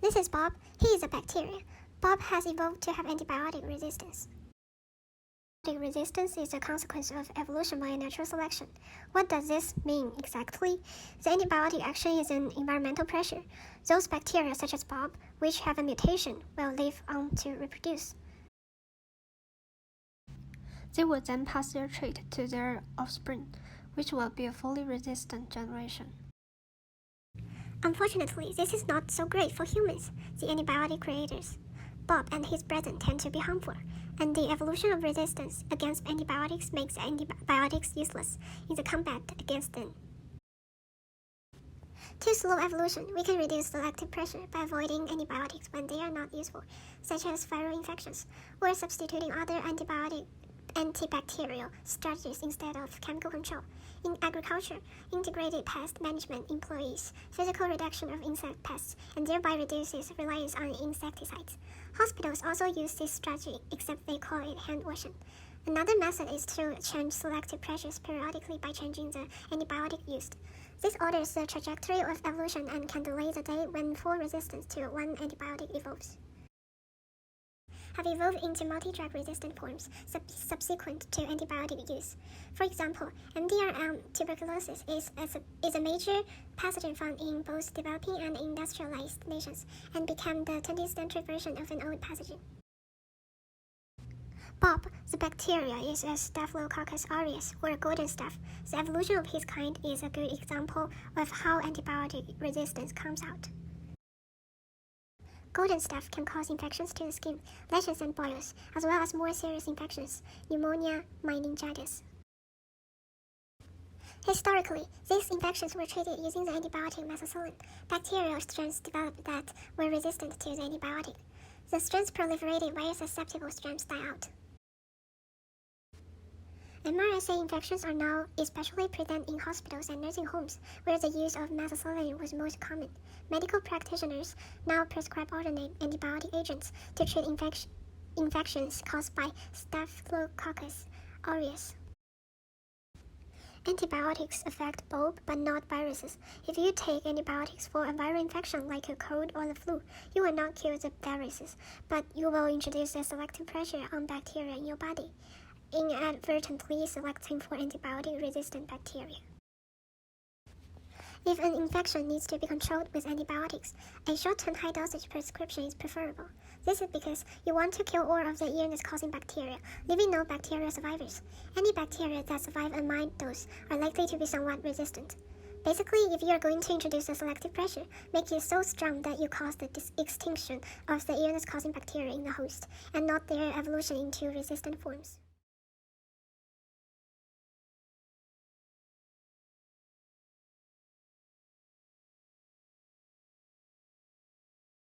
This is Bob. He is a bacteria. Bob has evolved to have antibiotic resistance. Antibiotic resistance is a consequence of evolution by natural selection. What does this mean exactly? The antibiotic action is an environmental pressure. Those bacteria, such as Bob, which have a mutation, will live on to reproduce. They will then pass their trait to their offspring, which will be a fully resistant generation. Unfortunately, this is not so great for humans, the antibiotic creators. Bob and his brethren tend to be harmful, and the evolution of resistance against antibiotics makes antibiotics useless in the combat against them. To slow evolution, we can reduce selective pressure by avoiding antibiotics when they are not useful, such as viral infections, or substituting other antibacterial strategies instead of chemical control. In agriculture, integrated pest management employs physical reduction of insect pests and thereby reduces reliance on insecticides. Hospitals also use this strategy, except they call it hand washing. Another method is to change selective pressures periodically by changing the antibiotic used. This alters the trajectory of evolution and can delay the day when full resistance to one antibiotic evolves. Have evolved into multi-drug resistant forms subsequent to antibiotic use. For example, MDR tuberculosis is a major pathogen found in both developing and industrialized nations and became the 20th century version of an old pathogen. Bob, the bacteria, is a Staphylococcus aureus, or a golden staph. The evolution of his kind is a good example of how antibiotic resistance comes out. Golden staph can cause infections to the skin, lesions and boils, as well as more serious infections, pneumonia, meningitis. Historically, these infections were treated using the antibiotic methicillin. Bacterial strains developed that were resistant to the antibiotic. The strains proliferated while susceptible strains die out. MRSA infections are now especially present in hospitals and nursing homes, where the use of methicillin was most common. Medical practitioners now prescribe alternate antibiotic agents to treat infections caused by Staphylococcus aureus. Antibiotics affect bulb but not viruses. If you take antibiotics for a viral infection like a cold or the flu, you will not kill the viruses, but you will introduce a selective pressure on bacteria in your body, inadvertently selecting for antibiotic-resistant bacteria. If an infection needs to be controlled with antibiotics, a short-term high-dosage prescription is preferable. This is because you want to kill all of the illness-causing bacteria, leaving no bacterial survivors. Any bacteria that survive a mild dose are likely to be somewhat resistant. Basically, if you are going to introduce a selective pressure, make it so strong that you cause the extinction of the illness-causing bacteria in the host, and not their evolution into resistant forms.